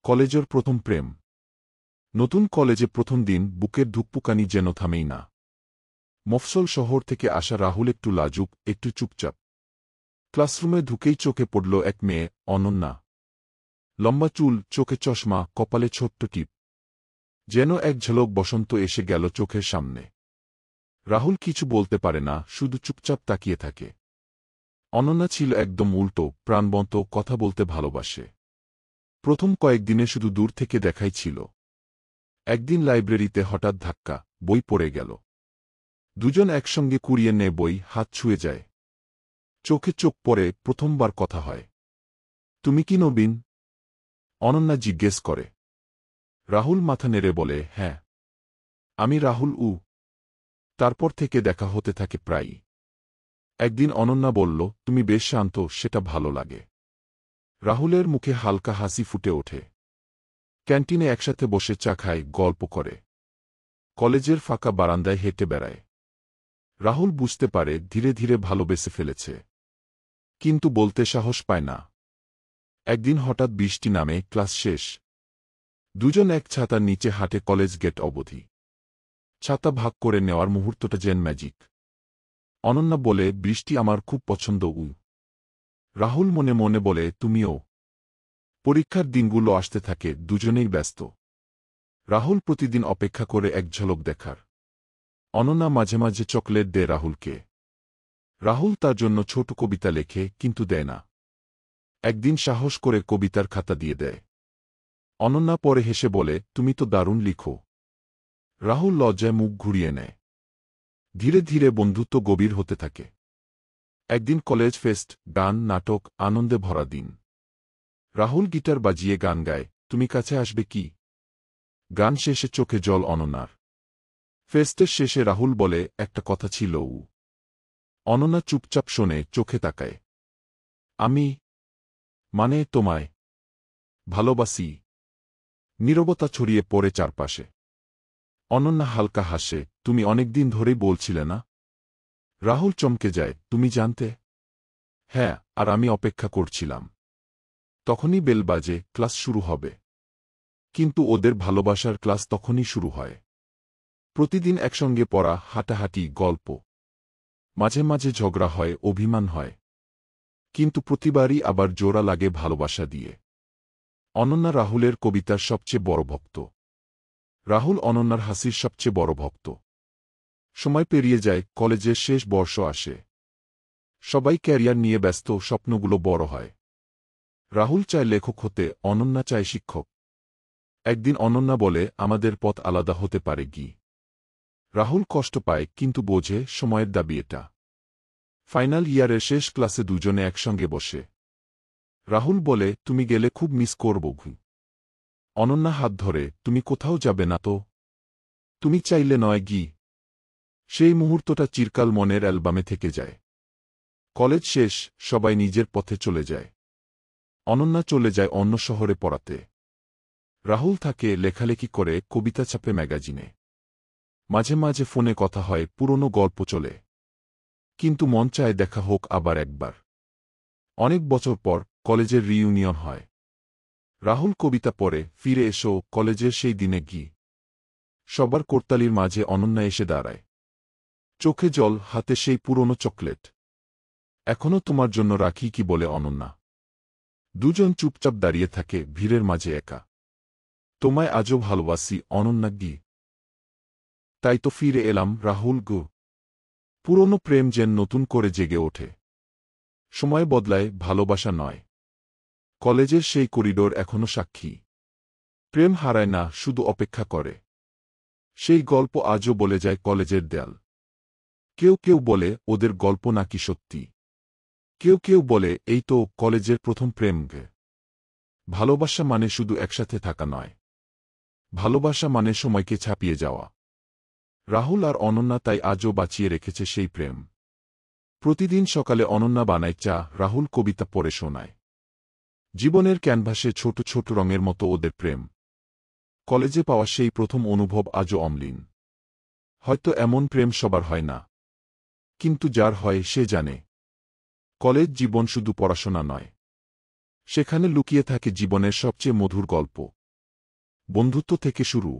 কলেজের প্রথম প্রেম। নতুন কলেজে প্রথম দিন বুকের ধুকপুকানি যেন থামেই না। মফস্বল শহর থেকে আসা রাহুল একটু লাজুক, একটু চুপচাপ। ক্লাসরুমে ঢুকেই চোখে পড়ল এক মেয়ে, অনন্যা। লম্বা চুল, চোখে চশমা, কপালে ছোট্ট টিপ। যেন এক ঝলক বসন্ত এসে গেল চোখের সামনে। রাহুল কিছু বলতে পারে না, শুধু চুপচাপ তাকিয়ে থাকে। অনন্যা ছিল একদম উল্টো, প্রাণবন্ত, কথা বলতে ভালোবাসে। প্রথম কয়েকদিনে শুধু দূর থেকে দেখাই ছিল। একদিন লাইব্রেরিতে হঠাৎ ধাক্কা, বই পড়ে গেল। দুজন একসঙ্গে কুড়িয়ে নেয় বই, হাত ছুঁয়ে যায়। চোখে চোখ পড়ে, প্রথমবার কথা হয়। তুমি কি নবীন? অনন্যা জিজ্ঞেস করে। রাহুল মাথা নেড়ে বলে, হ্যাঁ। আমি রাহুল। তারপর থেকে দেখা হতে থাকে প্রায়ই। একদিন অনন্যা বলল, তুমি বেশ শান্ত, সেটা ভালো লাগে। রাহুলের মুখে হালকা হাসি ফুটে ওঠে। ক্যান্টিনে একসাথে বসে চা খায়, গল্প করে। কলেজের ফাঁকা বারান্দায় হেঁটে বেড়ায়। রাহুল বুঝতে পারে ধীরে ধীরে ভালোবেসে ফেলেছে। কিন্তু বলতে সাহস পায় না। একদিন হঠাৎ বৃষ্টি নামে, ক্লাস শেষ। দুজন এক ছাতার নিচে হাঁটে কলেজ গেট অবধি। ছাতা ভাগ করে নেওয়ার মুহূর্তটা যেন ম্যাজিক। অনন্যা বলে, বৃষ্টি আমার খুব পছন্দ। রাহুল মনে মনে বলে, তুমিও। পরীক্ষার দিনগুলো আসতে থাকে, দুজনেই ব্যস্ত। রাহুল প্রতিদিন অপেক্ষা করে এক ঝলক দেখার। অনন্যা মাঝে মাঝে চকলেট দেয় রাহুলকে। রাহুল তার জন্য ছোট কবিতা লেখে, কিন্তু দেয় না। একদিন সাহস করে কবিতার খাতা দিয়ে দেয়। অনন্যা পরে হেসে বলে, তুমি তো দারুণ লিখো। রাহুল লজ্জায় মুখ ঘুরিয়ে নেয়। ধীরে ধীরে বন্ধুত্ব গভীর হতে থাকে। একদিন কলেজ ফেস্ট, গান, নাটক, আনন্দে ভরা দিন। রাহুল গিটার বাজিয়ে গান গায়, তুমি কাছে আসবে কি? গান শেষে চোখে জল অনন্যার। ফেস্টের শেষে রাহুল বলে, একটা কথা ছিল। অনন্যা চুপচাপ শোনে, চোখে তাকায়। আমি মানে তোমায় ভালোবাসি। নীরবতা ছড়িয়ে পড়ে চারপাশে। অনন্যা হালকা হাসে, তুমি অনেকদিন ধরেই বলছিলে না? রাহুল চমকে যায়, তুমি জানতে? হ্যাঁ, আর আমি অপেক্ষা করছিলাম। তখনই বেল বাজে, ক্লাস শুরু হবে। কিন্তু ওদের ভালোবাসার ক্লাস তখনই শুরু হয়। প্রতিদিন একসঙ্গে পড়া, হাঁটাহাঁটি, গল্প। মাঝে মাঝে ঝগড়া হয়, অভিমান হয়। কিন্তু প্রতিবারই আবার জোড়া লাগে ভালোবাসা দিয়ে। অনন্যা রাহুলের কবিতার সবচেয়ে বড় ভক্ত। রাহুল অনন্যার হাসির সবচেয়ে বড় ভক্ত। সময় পেরিয়ে যায়, কলেজের শেষ বর্ষ আসে। সবাই ক্যারিয়ার নিয়ে ব্যস্ত, স্বপ্নগুলো বড় হয়। রাহুল চায় লেখক হতে, অনন্যা চায় শিক্ষক। একদিন অনন্যা বলে, আমাদের পথ আলাদা হতে পারে কি? রাহুল কষ্ট পায়, কিন্তু বোঝে সময়ের দাবি এটা। ফাইনাল ইয়ারের শেষ ক্লাসে দুজনে একসঙ্গে বসে। রাহুল বলে, তুমি গেলে খুব মিস করব। অনন্যা হাত ধরে, তুমি কোথাও যাবে না তো? তুমি চাইলে নয় গি। সেই মুহূর্তটা চিরকাল মনের অ্যালবামে থেকে যায়। কলেজ শেষ, সবাই নিজের পথে চলে যায়। অনন্যা চলে যায় অন্য শহরে পড়াতে। রাহুল থাকে, লেখালেখি করে, কবিতা ছাপে ম্যাগাজিনে। মাঝে মাঝে ফোনে কথা হয়, পুরনো গল্প চলে। কিন্তু মন চায় দেখা হোক আবার একবার। অনেক বছর পর কলেজের রিইউনিয়ন হয়। রাহুল কবিতা পড়ে, ফিরে এসো কলেজের সেই দিনে গি। সবার করতালির মাঝে অনন্যা এসে দাঁড়ায়। চোখে জল, হাতে সেই পুরনো চকলেট। এখনো তোমার জন্য রাখি কি, বলে অনন্যা। দুজন চুপচাপ দাঁড়িয়ে থাকে, ভিড়ের মাঝে একা। তোমায় আজও ভালোবাসি অনন্যা গি। তাই তো ফিরে এলাম রাহুল গো। পুরনো প্রেম যেন নতুন করে জেগে ওঠে। সময় বদলায়, ভালোবাসা নয়। কলেজের সেই করিডোর এখনো সাক্ষী। প্রেম হারায় না, শুধু অপেক্ষা করে। সেই গল্প আজও বলে যায় কলেজের দেয়াল। কেউ কেউ বলে ওদের গল্প নাকি সত্যি। কেউ কেউ বলে এই তো কলেজের প্রথম প্রেম। ভালোবাসা মানে শুধু একসাথে থাকা নয়। ভালোবাসা মানে সময়কে ছাপিয়ে যাওয়া। রাহুল আর অনন্যা তাই আজও বাঁচিয়ে রেখেছে সেই প্রেম। প্রতিদিন সকালে অনন্যা বানায় চা, রাহুল কবিতা পড়ে শোনায়। জীবনের ক্যানভাসে ছোট ছোট রঙের মতো ওদের প্রেম। কলেজে পাওয়া সেই প্রথম অনুভব আজও অম্লীন। হয়তো এমন প্রেম সবার হয় না। কিন্তু যার হয় সে জানে, কলেজ জীবন শুধু পড়াশোনা নয়। সেখানে লুকিয়ে থাকে জীবনের সবচেয়ে মধুর গল্প। বন্ধুত্ব থেকে শুরু,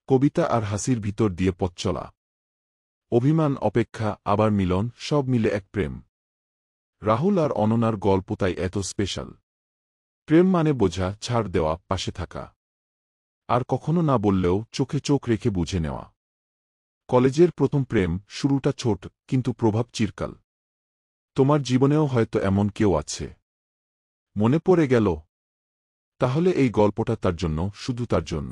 কবিতা আর হাসির ভিতর দিয়ে পথ চলা, অভিমান, অপেক্ষা, আবার মিলন, সব মিলে এক প্রেম। রাহুল আর অননার গল্প তাই এত স্পেশাল। প্রেম মানে বোঝা, ছাড় দেওয়া, পাশে থাকা, আর কখনো না বললেও চোখে চোখ রেখে বুঝে নেওয়া। কলেজের প্রথম প্রেম, শুরুটা ছোট কিন্তু প্রভাব চিরকাল। তোমার জীবনেও হয়তো এমন কেউ আছে। মনে পড়ে গেল? তাহলে এই গল্পটা তার জন্য, শুধু তার জন্য।